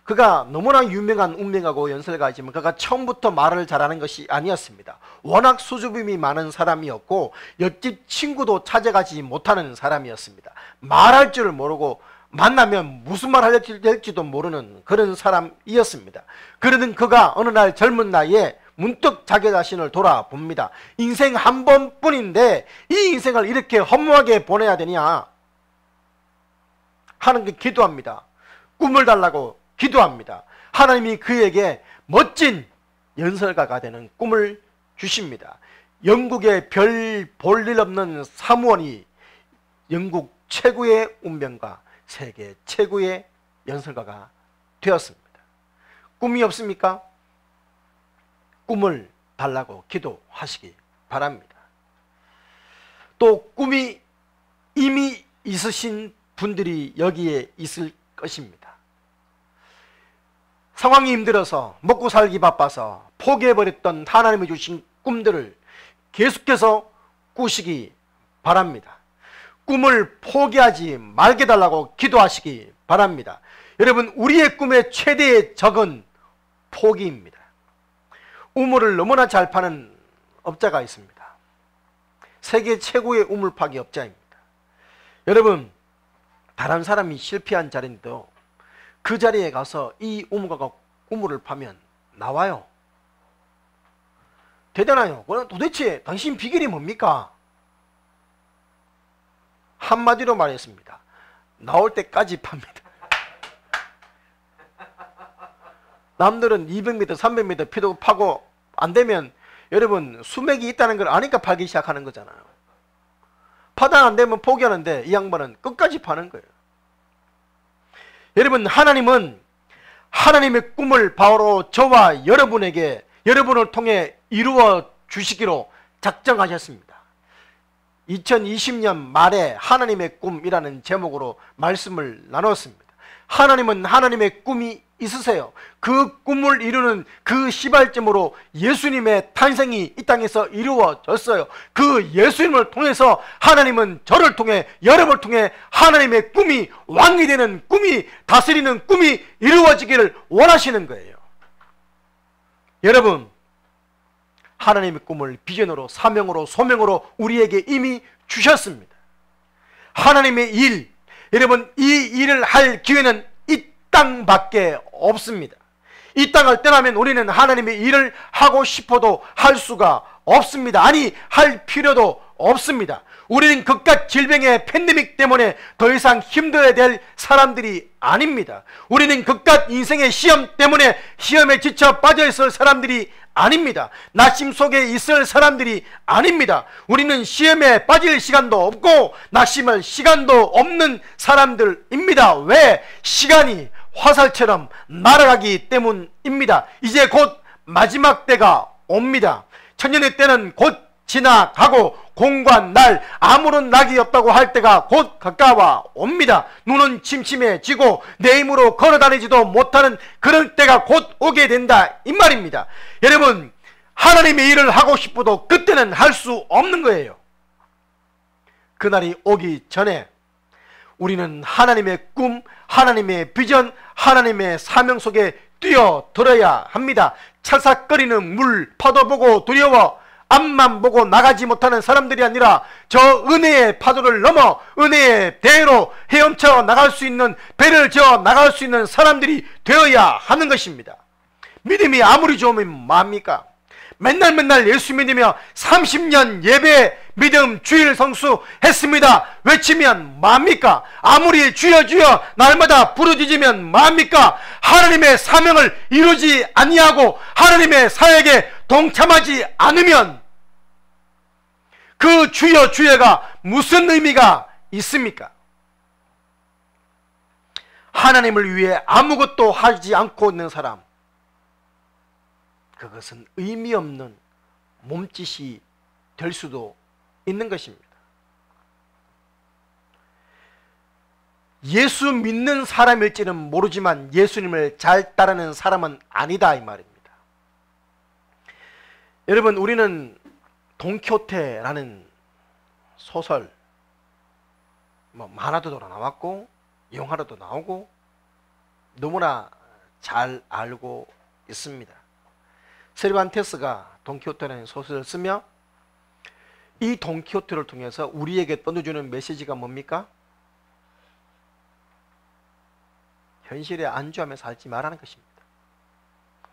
S1: 그가 너무나 유명한 운명가고 연설가이지만 그가 처음부터 말을 잘하는 것이 아니었습니다. 워낙 수줍음이 많은 사람이었고 옆집 친구도 찾아가지 못하는 사람이었습니다. 말할 줄을 모르고 만나면 무슨 말 할지도 모르는 그런 사람이었습니다. 그러던 그가 어느 날 젊은 나이에 문득 자기 자신을 돌아봅니다. 인생 한 번뿐인데 이 인생을 이렇게 허무하게 보내야 되냐 하는 게 기도합니다. 꿈을 달라고 기도합니다. 하나님이 그에게 멋진 연설가가 되는 꿈을 주십니다. 영국의 별 볼 일 없는 사무원이 영국 최고의 운명가, 세계 최고의 연설가가 되었습니다. 꿈이 없습니까? 꿈을 달라고 기도하시기 바랍니다. 또 꿈이 이미 있으신 분들이 여기에 있을 것입니다. 상황이 힘들어서 먹고 살기 바빠서 포기해버렸던 하나님이 주신 꿈들을 계속해서 꾸시기 바랍니다. 꿈을 포기하지 말게 달라고 기도하시기 바랍니다. 여러분, 우리의 꿈의 최대의 적은 포기입니다. 우물을 너무나 잘 파는 업자가 있습니다. 세계 최고의 우물 파기 업자입니다. 여러분, 다른 사람이 실패한 자리인데도 그 자리에 가서 이 우물가가 우물을 파면 나와요. 대단해요. 도대체 당신 비결이 뭡니까? 한마디로 말했습니다. 나올 때까지 팝니다. 남들은 200m, 300m 피도 파고 안 되면 여러분 수맥이 있다는 걸 아니까 팔기 시작하는 거잖아요. 파다 안 되면 포기하는데 이 양반은 끝까지 파는 거예요. 여러분, 하나님은 하나님의 꿈을 바로 저와 여러분에게, 여러분을 통해 이루어 주시기로 작정하셨습니다. 2020년 말에 하나님의 꿈이라는 제목으로 말씀을 나눴습니다. 하나님은 하나님의 꿈이 있으세요. 그 꿈을 이루는 그 시발점으로 예수님의 탄생이 이 땅에서 이루어졌어요. 그 예수님을 통해서 하나님은 저를 통해, 여러분을 통해 하나님의 꿈이, 왕이 되는 꿈이, 다스리는 꿈이 이루어지기를 원하시는 거예요. 여러분, 하나님의 꿈을 비전으로, 사명으로, 소명으로 우리에게 이미 주셨습니다. 하나님의 일, 여러분, 이 일을 할 기회는 이 땅밖에 없습니다. 이 땅을 떠나면 우리는 하나님의 일을 하고 싶어도 할 수가 없습니다. 아니, 할 필요도 없습니다. 우리는 그깟 질병의 팬데믹 때문에 더 이상 힘들어야 될 사람들이 아닙니다. 우리는 그깟 인생의 시험 때문에 시험에 지쳐 빠져있을 사람들이 아닙니다. 낙심 속에 있을 사람들이 아닙니다. 우리는 시험에 빠질 시간도 없고 낙심할 시간도 없는 사람들입니다. 왜? 시간이 화살처럼 날아가기 때문입니다. 이제 곧 마지막 때가 옵니다. 천년의 때는 곧 지나가고 공관 날, 아무런 낙이 없다고 할 때가 곧 가까워 옵니다. 눈은 침침해지고 내 힘으로 걸어다니지도 못하는 그런 때가 곧 오게 된다, 이 말입니다. 여러분, 하나님의 일을 하고 싶어도 그때는 할 수 없는 거예요. 그날이 오기 전에 우리는 하나님의 꿈, 하나님의 비전, 하나님의 사명 속에 뛰어들어야 합니다. 찰싹거리는 물 파도 보고 두려워 앞만 보고 나가지 못하는 사람들이 아니라 저 은혜의 파도를 넘어 은혜의 대로 헤엄쳐 나갈 수 있는, 배를 지어 나갈 수 있는 사람들이 되어야 하는 것입니다. 믿음이 아무리 좋으면 뭐합니까? 맨날 예수 믿으며 30년 예배 믿음 주일 성수 했습니다 외치면 뭐합니까? 아무리 주여 주여 날마다 부르짖으면 뭐합니까? 하나님의 사명을 이루지 아니하고 하나님의 사역에 동참하지 않으면 그 주여 주여가 무슨 의미가 있습니까? 하나님을 위해 아무것도 하지 않고 있는 사람, 그것은 의미 없는 몸짓이 될 수도 있는 것입니다. 예수 믿는 사람일지는 모르지만 예수님을 잘 따르는 사람은 아니다 이 말입니다. 여러분, 우리는 돈키호테라는 소설, 만화도 나왔고 영화로도 나오고 너무나 잘 알고 있습니다. 세르반테스가 돈키호테라는 소설을 쓰며 이 돈키호테를 통해서 우리에게 던져주는 메시지가 뭡니까? 현실에 안주하며 살지 말라는 것입니다.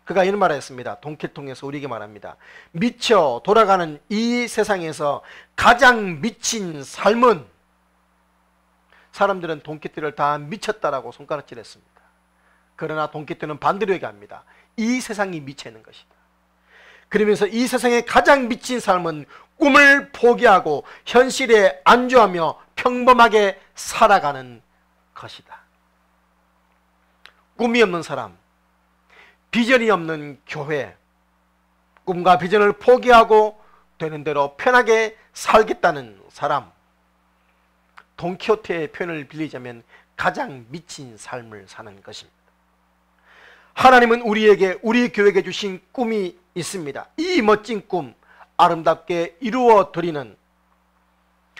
S1: 그가 이런 말을 했습니다. 돈키호테를 통해서 우리에게 말합니다. 미쳐 돌아가는 이 세상에서 가장 미친 삶은, 사람들은 돈키호테를 다 미쳤다라고 손가락질했습니다. 그러나 돈키호테는 반대로 얘기합니다. 이 세상이 미쳐 있는 것이다. 그러면서 이 세상의 가장 미친 삶은 꿈을 포기하고 현실에 안주하며 평범하게 살아가는 것이다. 꿈이 없는 사람, 비전이 없는 교회, 꿈과 비전을 포기하고 되는 대로 편하게 살겠다는 사람, 돈키호테의 표현을 빌리자면 가장 미친 삶을 사는 것입니다. 하나님은 우리에게, 우리 교회에게 주신 꿈이 있습니다. 이 멋진 꿈 아름답게 이루어 드리는,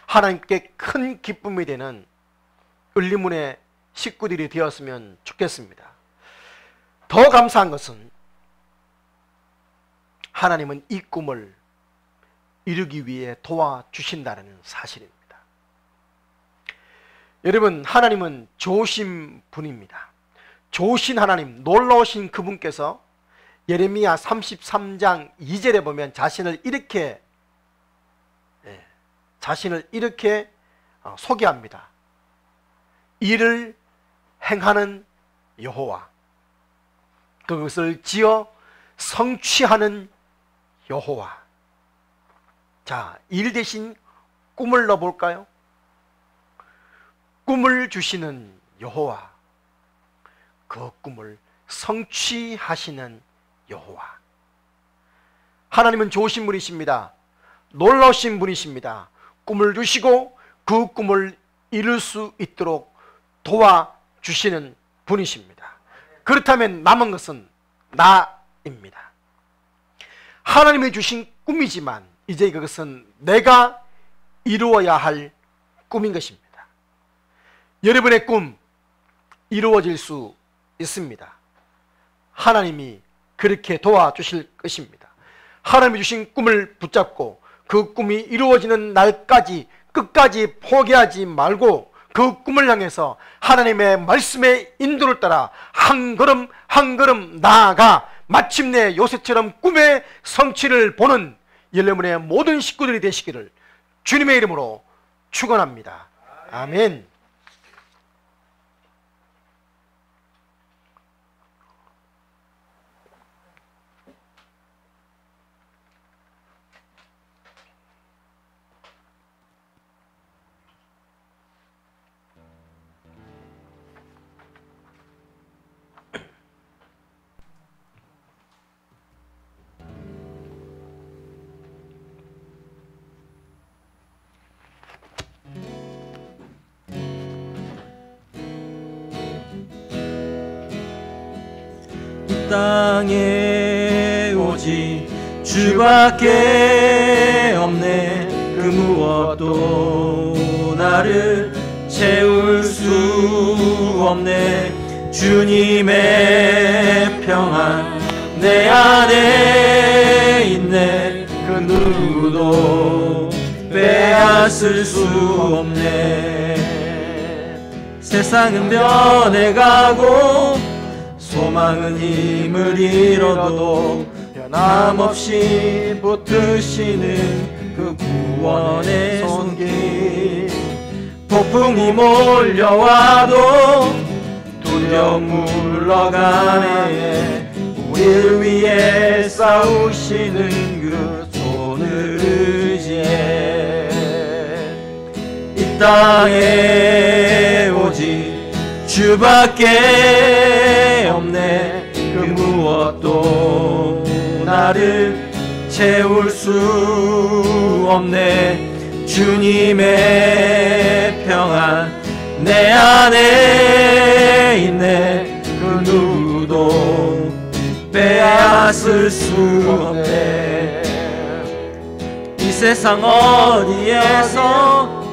S1: 하나님께 큰 기쁨이 되는 을리문의 식구들이 되었으면 좋겠습니다. 더 감사한 것은 하나님은 이 꿈을 이루기 위해 도와주신다는 사실입니다. 여러분, 하나님은 좋으신 분입니다. 좋으신 하나님, 놀라우신 그분께서 예레미야 33장 2절에 보면 자신을 이렇게 소개합니다. 이를 행하는 여호와, 그것을 지어 성취하는 여호와. 자, 일 대신 꿈을 넣어볼까요? 꿈을 주시는 여호와, 그 꿈을 성취하시는 여호와. 하나님은 좋으신 분이십니다. 놀라우신 분이십니다. 꿈을 주시고 그 꿈을 이룰 수 있도록 도와주시는 분이십니다. 그렇다면 남은 것은 나입니다. 하나님이 주신 꿈이지만 이제 그것은 내가 이루어야 할 꿈인 것입니다. 여러분의 꿈 이루어질 수 있습니다. 하나님이 그렇게 도와주실 것입니다. 하나님이 주신 꿈을 붙잡고 그 꿈이 이루어지는 날까지 끝까지 포기하지 말고 그 꿈을 향해서 하나님의 말씀의 인도를 따라 한 걸음 한 걸음 나아가 마침내 요셉처럼 꿈의 성취를 보는 열레문의 모든 식구들이 되시기를 주님의 이름으로 축원합니다. 아멘.
S3: 땅에 오직 주밖에 없네. 그 무엇도 나를 채울 수 없네. 주님의 평안 내 안에 있네. 그 누구도 빼앗을 수 없네. 세상은 변해가고 소망은 힘을 잃어도 변함없이 붙드시는 그 구원의 손길. 폭풍이 몰려와도 두려움 물러가네. 우리를 위해 싸우시는 그 손을 의지해. 이 땅에 오직 주밖에 없네. 그 무엇도 나를 채울 수 없네. 주님의 평안 내 안에 있네. 그 누구도 빼앗을 수 없네. 이 세상 어디에서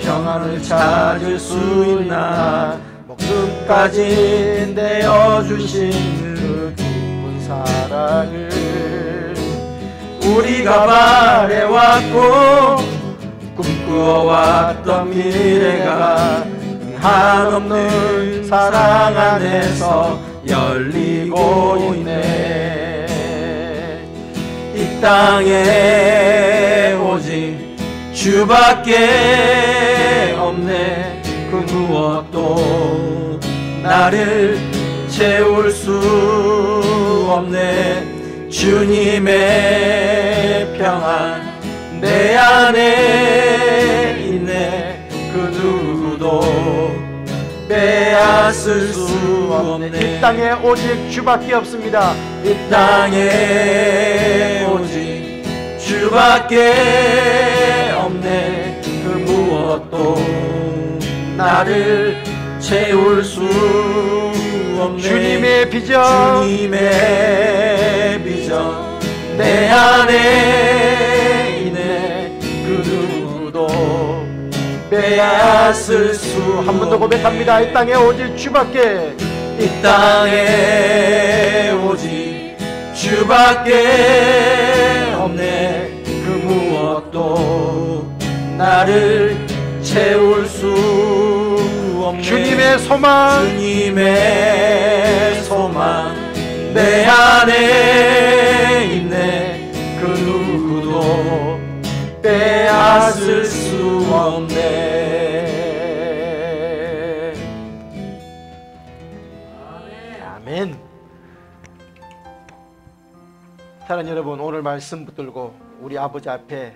S3: 평안을 찾을 수 있나. 목숨까지 내어주신 그 깊은 사랑을 우리가 바래왔고 꿈꾸어왔던 미래가 한없는 사랑 안에서 열리고 있네. 이 땅에 오직 주밖에 없네. 그 무엇도 나를 채울 수 없네. 주님의 평안 내 안에 있네. 그 누구도 빼앗을 수 없네.
S1: 이 땅에 오직 주밖에 없습니다.
S3: 이 땅에 오직 주밖에 없네. 그 무엇도 나를 채울 수 없네.
S1: 주님의 비전,
S3: 주님의 비전 내 안에 있네. 그 누구도 빼앗을 수.
S1: 한 번 더 고백합니다. 이 땅에 오직 주밖에,
S3: 이 땅에 오직 주밖에 없네. 그 무엇도 나를 채울 수 없네.
S1: 주님의 소망,
S3: 주님의 소망 내 안에 있네. 그 누구도 빼앗을 수 없네.
S1: 아멘. 사랑하는 여러분, 오늘 말씀 붙들고 우리 아버지 앞에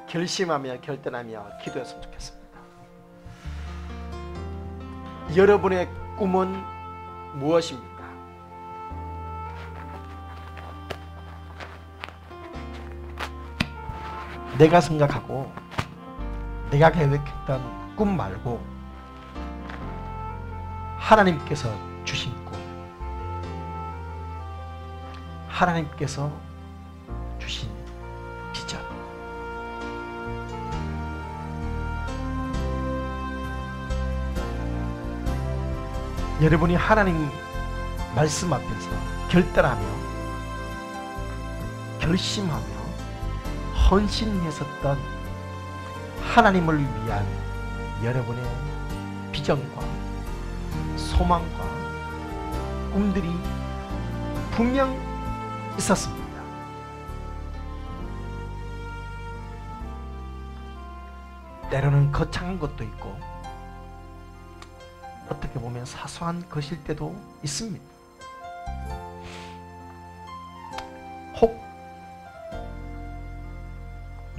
S1: 결심하며 결단하며 기도했으면 좋겠습니다. 여러분의 꿈은 무엇입니까? 내가 생각하고 내가 계획했던 꿈 말고 하나님께서 주신 꿈, 하나님께서 주신 비전, 여러분이 하나님 말씀 앞에서 결단하며 결심하며 헌신했었던 하나님을 위한 여러분의 비전과 소망과 꿈들이 분명 있었습니다. 때로는 거창한 것도 있고 어떻게 보면 사소한 것일 때도 있습니다. 혹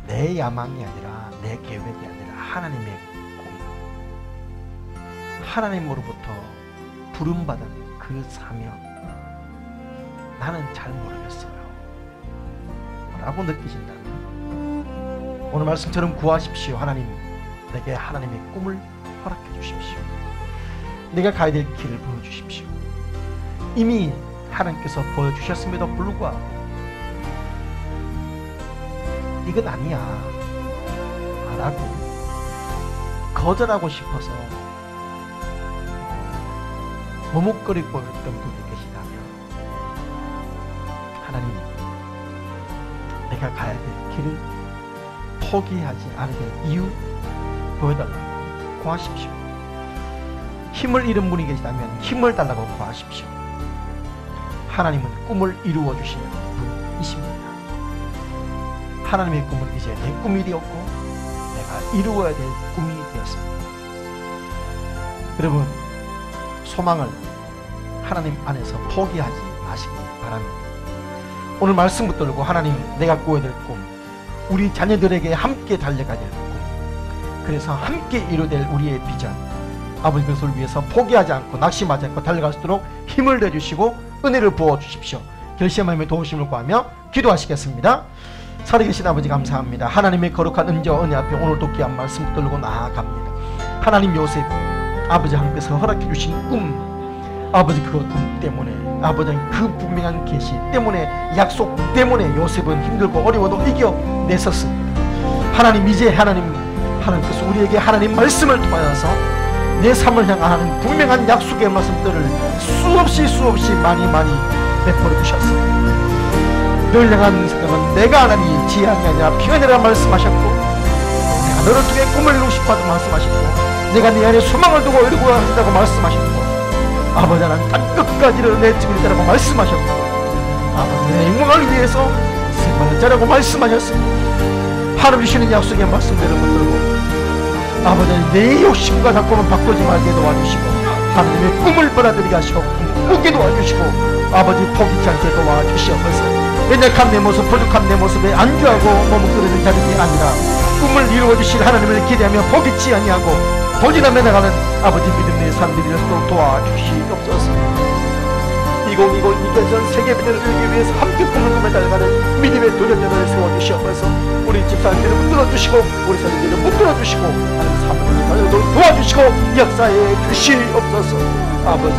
S1: 내 야망이 아니라 내 계획이 아니라 하나님의 꿈, 하나님으로부터 부름받은 그 사명, 나는 잘 모르겠어요 라고 느끼신다면 오늘 말씀처럼 구하십시오. 하나님, 내게 하나님의 꿈을 허락해 주십시오. 내가 가야 될 길을 보여주십시오. 이미 하나님께서 보여주셨음에도 불구하고 이건 아니야 라고 거절하고 싶어서 머뭇거리고 있던 분이 계시다면 하나님, 우리가 가야 될 길을 포기하지 않게 될 이유 보여달라고 구하십시오. 힘을 잃은 분이 계시다면 힘을 달라고 구하십시오. 하나님은 꿈을 이루어 주시는 분이십니다. 하나님의 꿈은 이제 내 꿈이 되었고 내가 이루어야 될 꿈이 되었습니다. 여러분, 소망을 하나님 안에서 포기하지 마시기 바랍니다. 오늘 말씀 붙들고 하나님, 내가 꾸어야 될 꿈, 우리 자녀들에게 함께 달려가야 될 꿈, 그래서 함께 이루어될 우리의 비전, 아버지 그것을 위해서 포기하지 않고 낙심하지 않고 달려갈 수 있도록 힘을 내주시고 은혜를 부어주십시오. 결심하며 도우심을 구하며 기도하시겠습니다. 살아계신 아버지 감사합니다. 하나님의 거룩한 은혜와 은혜 앞에 오늘도 귀한 말씀 붙들고 나아갑니다. 하나님, 요셉 아버지 하나님께서 허락해 주신 꿈, 아버지 그 꿈 때문에, 아버지 그 분명한 계시 때문에, 약속 때문에 요셉은 힘들고 어려워도 이겨냈었습니다. 하나님, 이제 하나님께서 우리에게 하나님 말씀을 통하여서 내 삶을 향하는 분명한 약속의 말씀들을 수없이 많이 베풀어 주셨습니다. 늘 향한 생각은 내가 하나니 지향이 아니라 평안이라 말씀하셨고, 내가 너를 통해 꿈을 이루고 싶어도 말씀하셨고, 내가 네 안에 소망을 두고 이루고 한다고 말씀하셨고, 아버지 하나님 땅끝까지를 내 증인이라고 말씀하셨고, 아버지 내 영광을 위해서 생명을 자라고 말씀하셨습니다. 하나님 주시는 약속의 말씀대로 붙들고 아버지 내 욕심과 작품은 바꾸지 말게 도와주시고, 하나님의 꿈을 받아들이게 하시고 꾸게 도와주시고, 아버지 포기치 않게 도와주시옵소서. 연약한 내 모습, 부족한 내 모습에 안주하고 머뭇거리는 자들이 아니라 꿈을 이루어주실 하나님을 기대하며 포기치 아니하고 도전하며 나가는 아버지 믿음의 삶들이 되도록 도와주시옵소서. 2020 이겨전 세계 비전을 이루기 위해서 함께 꿈을 꾸며 달려가는 믿음의 도전자를 세워주시옵소서. 우리 집사님들을 붙들어주시고 우리 사람들을 붙들어주시고 하나님 사모님을 달려도록 도와주시고 역사해 주시옵소서. 아버지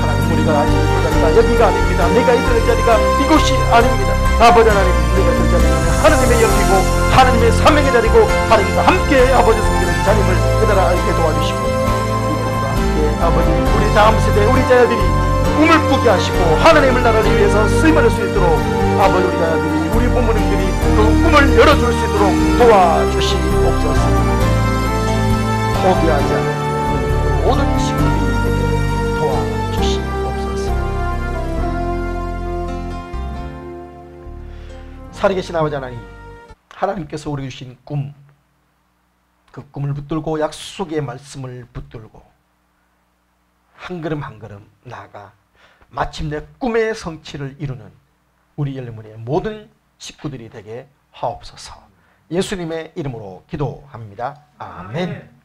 S1: 하나님, 우리가 아직 자리가 여기가 아닙니다. 내가 있을 자리가 이곳이 아닙니다. 아버지 하나님, 내가 있을 자리는 하나님의 영이고 하나님의 사명의 자리고 하나님과 함께 아버지 섬기는 자님을 깨달아 알게 도와주시고, 이분과 함께 아버지 우리 다음 세대 우리 자녀들이 꿈을 꾸게 하시고 하나님의 나라를 위해서 쓰임할 수 있도록 아버지 우리 자녀들이 우리 부모님들이 그 꿈을 열어줄 수 있도록 도와주시옵소서. 포기하지 않는 모든 친구들에게 도와주시옵소서. 살아계신 아버지 하나님, 하나님께서 우리에게 주신 꿈, 그 꿈을 붙들고 약속의 말씀을 붙들고 한 걸음 한 걸음 나아가 마침내 꿈의 성취를 이루는 우리 열린문의 모든 식구들이 되게 하옵소서. 예수님의 이름으로 기도합니다. 아멘.